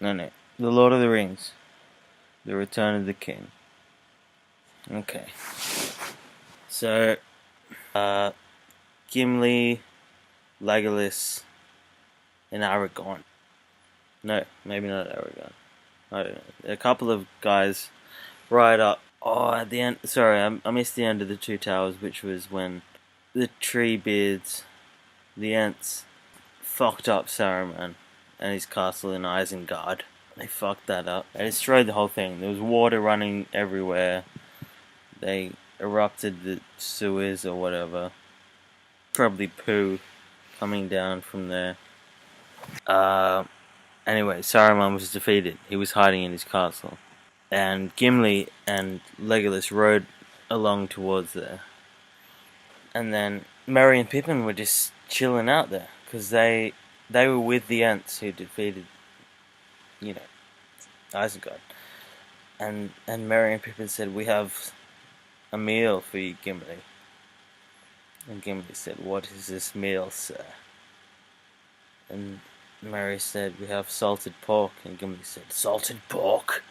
No, no. The Lord of the Rings. The Return of the King. Okay. So, Gimli, Legolas, and Aragorn. No, maybe not Aragorn. I don't know. A couple of guys right up. Oh, at the end. Sorry, I missed the end of the Two Towers, which was when the Treebeards, the Ents, fucked up Saruman and his castle in Isengard. They fucked that up. They destroyed the whole thing. There was water running everywhere. They erupted the sewers or whatever. Probably poo coming down from there. Anyway, Saruman was defeated. He was hiding in his castle. And Gimli and Legolas rode along towards there. And then Merry and Pippin were just chilling out there. Because they were with the Ents who defeated, Isengard. And Merry and Pippin said, "We have a meal for you, Gimli." And Gimli said, "What is this meal, sir?" And Merry said, "We have salted pork." And Gimli said, "Salted pork?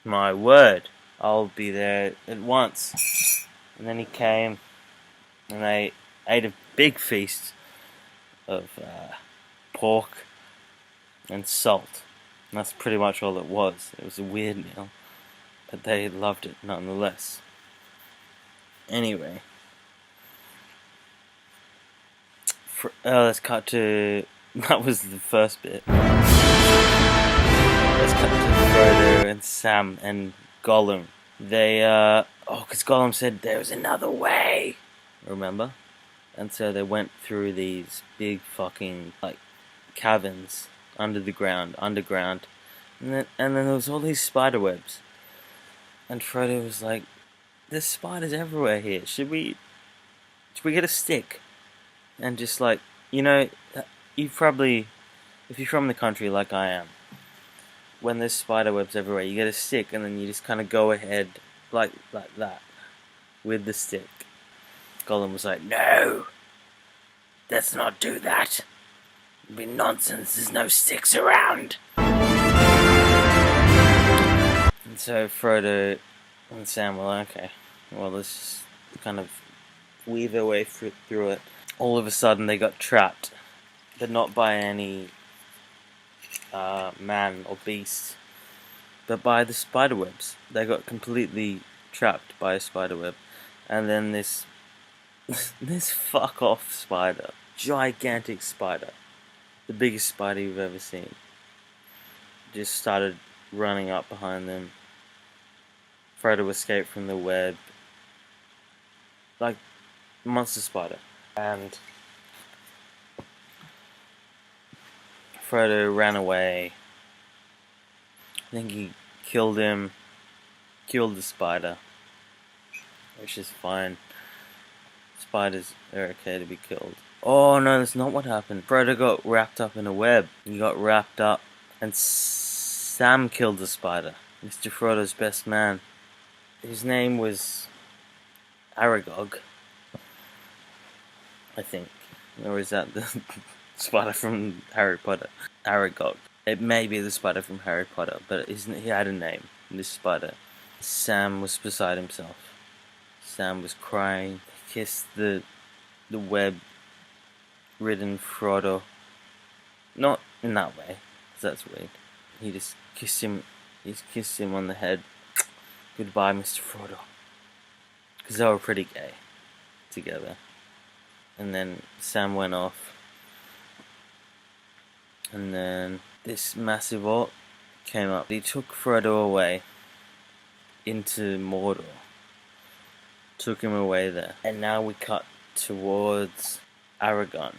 My word, I'll be there at once." And then he came, and they ate a big feast of pork and salt. And that's pretty much all it was. It was a weird meal, but they loved it nonetheless. Anyway, let's cut to... That was the first bit. Let's cut to Frodo and Sam and Gollum. They, because Gollum said there was another way, remember? And so they went through these big fucking, caverns underground. And then there was all these spider webs. And Frodo was like, "There's spiders everywhere here. Should we get a stick? And just you probably, if you're from the country like I am, when there's spider webs everywhere, you get a stick and then you just kind of go ahead like that with the stick." Gollum was like, "No, let's not do that. It'd be nonsense. There's no sticks around." And so Frodo and Sam were like, "Okay, well, let's just kind of weave our way through it." All of a sudden, they got trapped, but not by any man or beast, but by the spiderwebs. They got completely trapped by a spiderweb, and then this fuck off spider, gigantic spider, the biggest spider you've ever seen, just started running up behind them. Frodo escaped from the web, like monster spider, and Frodo ran away. I think he killed the spider, which is fine. Spiders are okay to be killed. Oh no, that's not what happened. Frodo got wrapped up in a web. He got wrapped up, and Sam killed the spider. Mr. Frodo's best man. His name was Aragog, I think. Or is that the spider from Harry Potter? Aragog. It may be the spider from Harry Potter, but he had a name, this spider. Sam was beside himself. Sam was crying. He kissed the web-ridden Frodo. Not in that way, because that's weird. He just kissed him on the head. "Goodbye, Mr. Frodo." Because they were pretty gay together. And then Sam went off. And then this massive orc came up. He took Frodo away into Mordor. Took him away there. And now we cut towards Aragorn,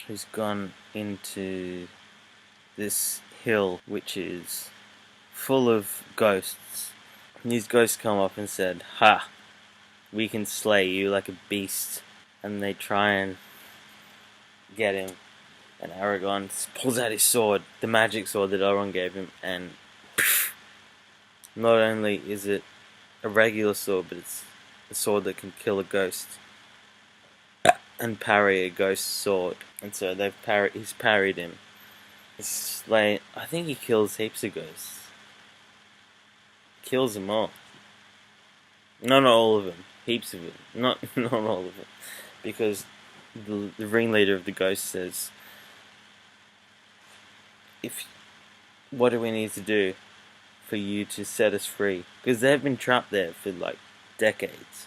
who's gone into this hill which is full of ghosts. And these ghosts come up and said, "Ha! We can slay you like a beast." And they try and get him. And Aragorn pulls out his sword, the magic sword that Elrond gave him, and not only is it a regular sword, but it's a sword that can kill a ghost. and parry a ghost sword. And so he's parried him. It's like, I think he kills heaps of ghosts. Kills them all. Not all of them. Heaps of them. Not all of them. Because the ringleader of the ghost says, what do we need to do for you to set us free? Because they've been trapped there for like decades.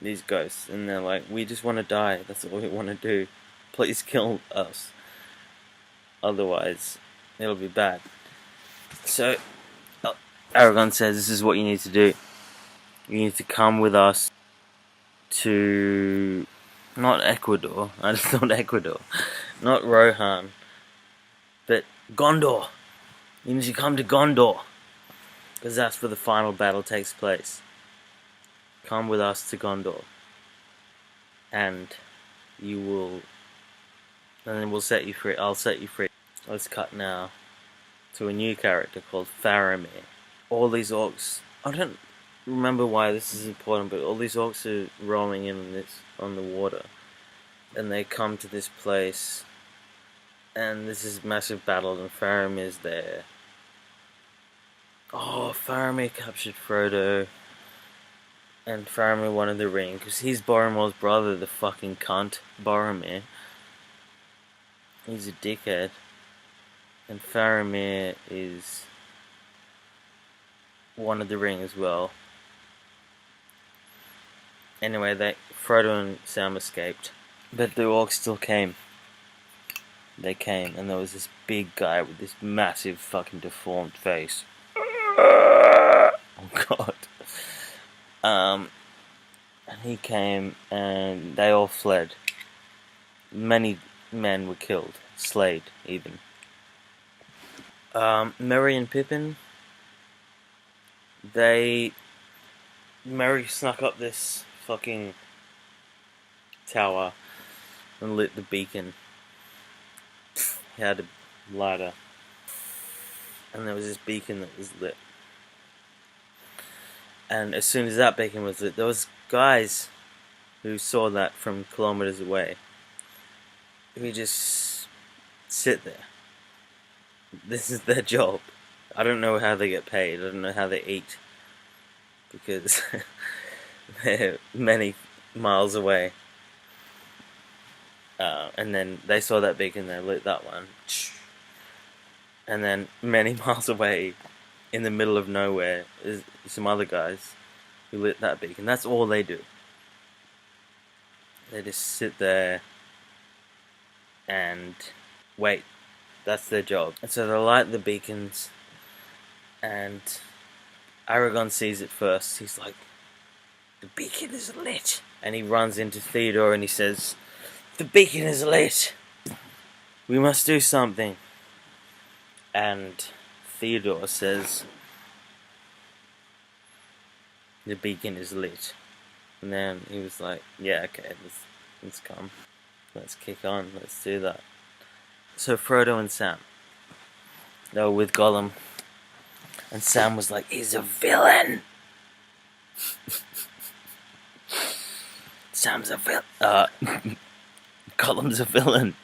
These ghosts. And they're like, we just want to die. That's all we want to do. Please kill us. Otherwise, it'll be bad. So, Aragorn says, this is what you need to do. You need to come with us to... not Ecuador. I just thought Ecuador. Not Rohan. But Gondor. You need to come to Gondor. Because that's where the final battle takes place. Come with us to Gondor. And you will... and then we'll set you free. I'll set you free. Let's cut now to a new character called Faramir. All these orcs... I don't remember why this is important, but all these orcs are roaming in on the water. And they come to this place... and this is a massive battle, and Faramir's there. Oh, Faramir captured Frodo. And Faramir wanted the ring, because he's Boromir's brother, the fucking cunt. Boromir. He's a dickhead. And Faramir is... wanted the ring as well. Anyway, Frodo and Sam escaped. But the orcs still came. They came, and there was this big guy with this massive fucking deformed face. Oh god. And he came, and they all fled. Many men were killed, slayed even. Merry and Pippin, Merry snuck up this fucking tower and lit the beacon. He had a lighter, and there was this beacon that was lit. And as soon as that beacon was lit, there was guys who saw that from kilometers away, who just sit there. This is their job. I don't know how they get paid. I don't know how they eat, because they're many miles away. And then they saw that beacon, they lit that one. And then many miles away, in the middle of nowhere, is some other guys who lit that beacon. That's all they do. They just sit there and wait. That's their job. And so they light the beacons, and Aragorn sees it first. He's like, the beacon is lit. And he runs into Theodore and he says, the beacon is lit. We must do something. And Theodore says, the beacon is lit. And then he was like, yeah, okay, let's come. Let's kick on, let's do that. So Frodo and Sam, they were with Gollum. And Sam was like, he's a villain. Sam's a villain. Gollum's a villain.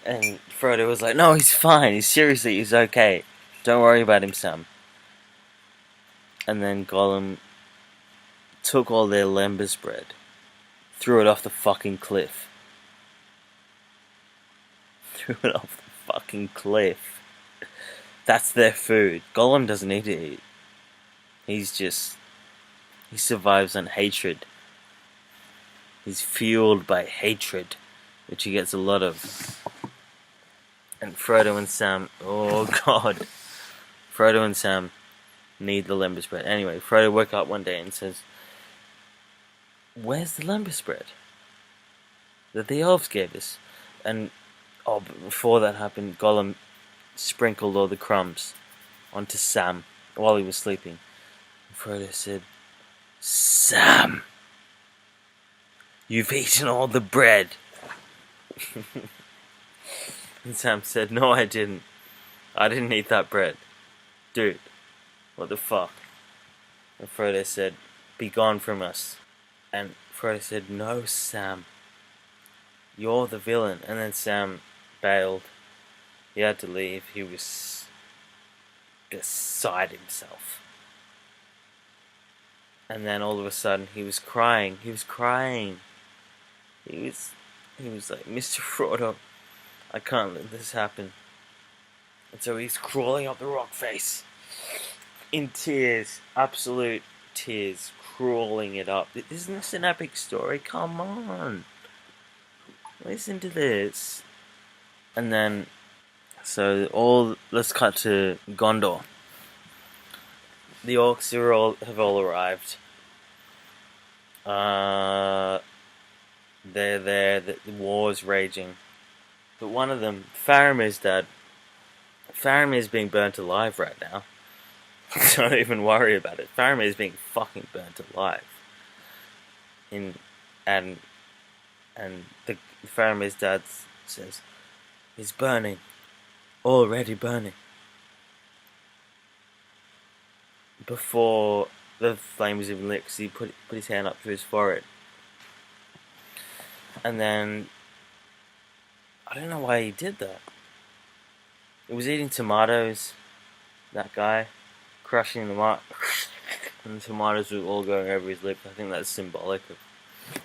And Frodo was like, no, he's fine. He's okay. Don't worry about him, Sam. And then Gollum took all their lembas bread, threw it off the fucking cliff. Threw it off the fucking cliff. That's their food. Gollum doesn't need to eat. He survives on hatred. He's fueled by hatred, which he gets a lot of. And Frodo and Sam, oh god. Frodo and Sam need the lembas bread. Anyway, Frodo woke up one day and says, where's the lembas bread that the elves gave us? And but before that happened, Gollum sprinkled all the crumbs onto Sam while he was sleeping. And Frodo said, Sam, you've eaten all the bread. And Sam said, no, I didn't. I didn't eat that bread. Dude, what the fuck? And Frodo said, be gone from us. And Frodo said, no, Sam, you're the villain. And then Sam bailed. He had to leave. He was beside himself. And then all of a sudden he was crying. He was crying. He was like, Mr. Frodo, I can't let this happen. And so he's crawling up the rock face in tears, absolute tears, crawling it up. Isn't this an epic story? Come on, listen to this. And then, let's cut to Gondor. The orcs have all arrived. They're there. The war's raging. But one of them, Faramir's dad. Faramir's being burnt alive right now. Don't even worry about it. Faramir's being fucking burnt alive. And the Faramir's dad says, "He's burning, already burning." Before the flame was even lit, 'cause he put his hand up to his forehead. And then I don't know why he did that. He was eating tomatoes, that guy, crushing them up, and the tomatoes were all going over his lip. I think that's symbolic of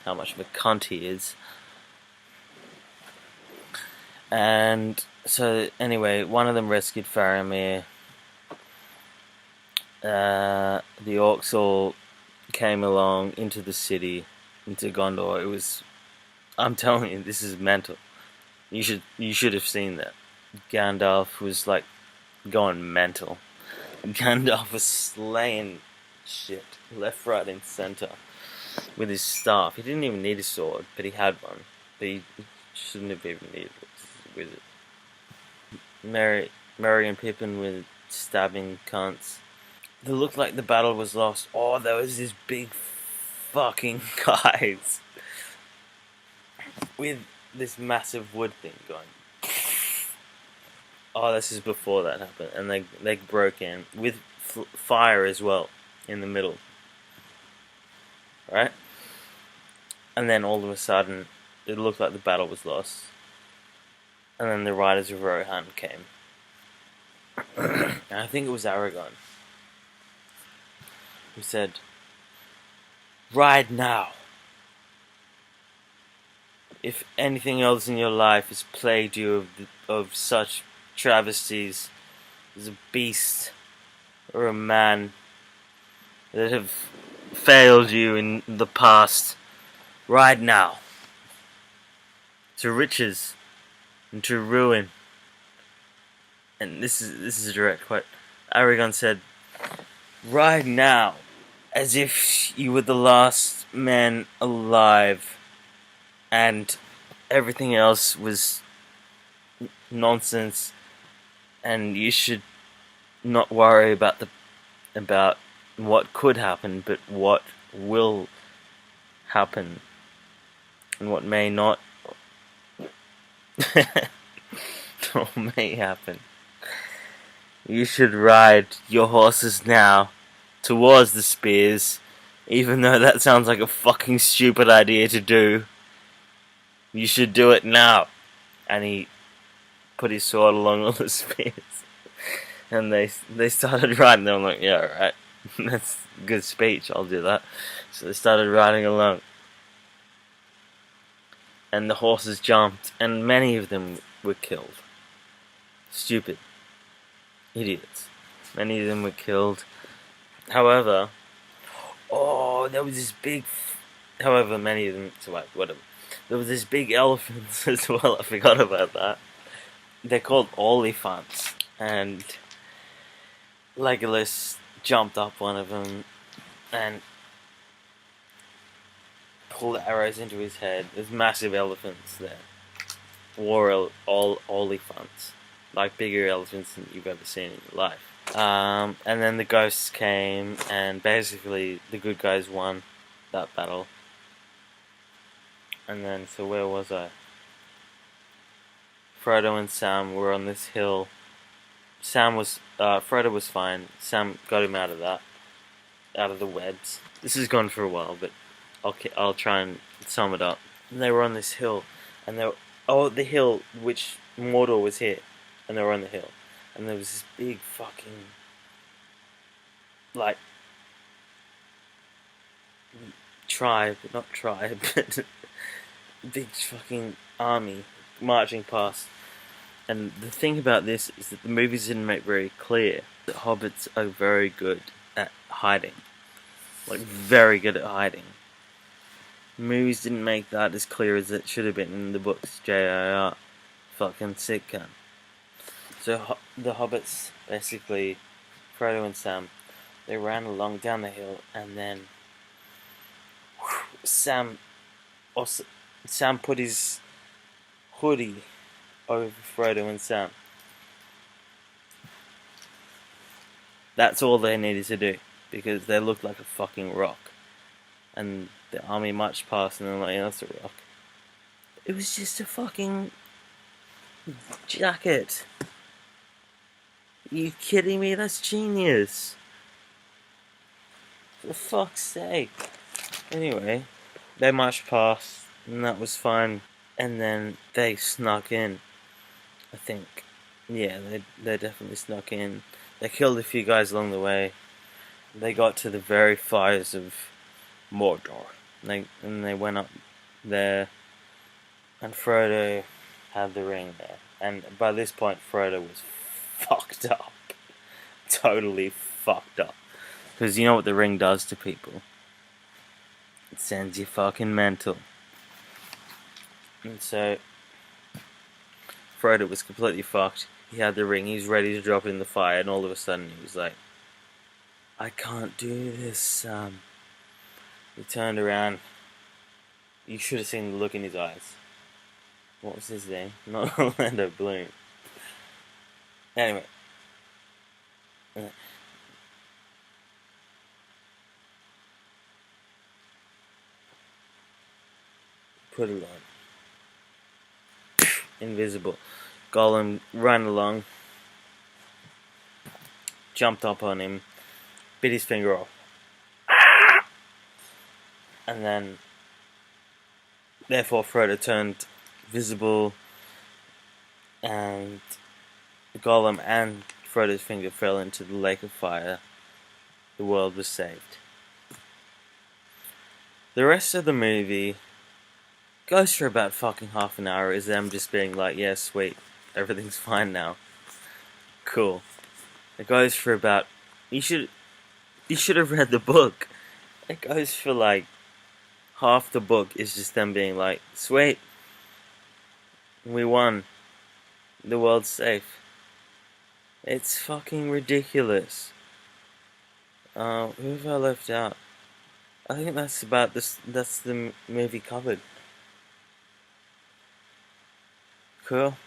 how much of a cunt he is. And so, anyway, one of them rescued Faramir. The orcs all came along into the city, into Gondor. I'm telling you, this is mental. You should have seen that. Gandalf was like going mental. Gandalf was slaying shit left, right, and center with his staff. He didn't even need a sword, but he had one. But he shouldn't have even needed it. He's a wizard. Merry and Pippin were stabbing cunts. It looked like the battle was lost. Oh, there was this big fucking guys with this massive wood thing going. Oh, this is before that happened, and they broke in with fire as well in the middle, right? And then all of a sudden, it looked like the battle was lost, and then the Riders of Rohan came, and I think it was Aragorn who said, "Ride now. If anything else in your life has plagued you of such travesties as a beast or a man that have failed you in the past, ride now to riches and to ruin." And this is a direct quote. Aragorn said, "Ride now as if you were the last man alive and everything else was nonsense, and you should not worry about what could happen, but what will happen and what may not or may happen. You should ride your horses now towards the spears, even though that sounds like a fucking stupid idea to do. You should do it now." And he put his sword along all the spears. And they started riding. They were like, "Yeah, alright. That's a good speech, I'll do that." So they started riding along. And the horses jumped, and many of them were killed. Stupid. Idiots. Many of them were killed. However, there was this big... However, many of them... So, whatever. There was this big elephant as well, I forgot about that. They're called Oliphaunts. And Legolas jumped up one of them and pulled arrows into his head. There's massive elephants there. War Oliphaunts. Like bigger elephants than you've ever seen in your life. And then the ghosts came, and basically the good guys won that battle. And then, so where was I? Frodo and Sam were on this hill. Frodo was fine. Sam got him out of that, out of the webs. This has gone for a while, but I'll try and sum it up. And they were on this hill, and they were, the hill which Mordor was hit, and they were on the hill, and there was this big fucking like not tribe, but big fucking army marching past. And the thing about this is that the movies didn't make very clear that hobbits are very good at hiding. Like, very good at hiding. Movies didn't make that as clear as it should have been in the books. J.R.R. fucking sitcom. So the hobbits, basically, Frodo and Sam, they ran along down the hill, and then Sam put his hoodie over Frodo and Sam. That's all they needed to do, because they looked like a fucking rock. And the army marched past, and they're like, yeah, that's a rock. It was just a fucking jacket. Are you kidding me? That's genius. For fuck's sake. Anyway, they marched past, and that was fine. And then they snuck in, I think. Yeah, they definitely snuck in. They killed a few guys along the way. They got to the very fires of Mordor. And they went up there, and Frodo had the ring there. And by this point, Frodo was fucked up. Totally fucked up. Because you know what the ring does to people? It sends you fucking mental. And so, Frodo was completely fucked. He had the ring, he was ready to drop it in the fire, and all of a sudden he was like, I can't do this, Sam. He turned around. You should have seen the look in his eyes. What was his name? Not Orlando Bloom. Anyway. Put it on. Invisible. Gollum ran along, jumped up on him, bit his finger off. And then, therefore, Frodo turned visible, and Gollum and Frodo's finger fell into the lake of fire. The world was saved. The rest of the movie goes for about fucking half an hour, is them just being like, yeah, sweet, everything's fine now. Cool. It goes for about, you should have read the book. It goes for like, half the book is just them being like, sweet, we won, the world's safe. It's fucking ridiculous. Who have I left out? I think that's about this. That's the movie covered. Cool.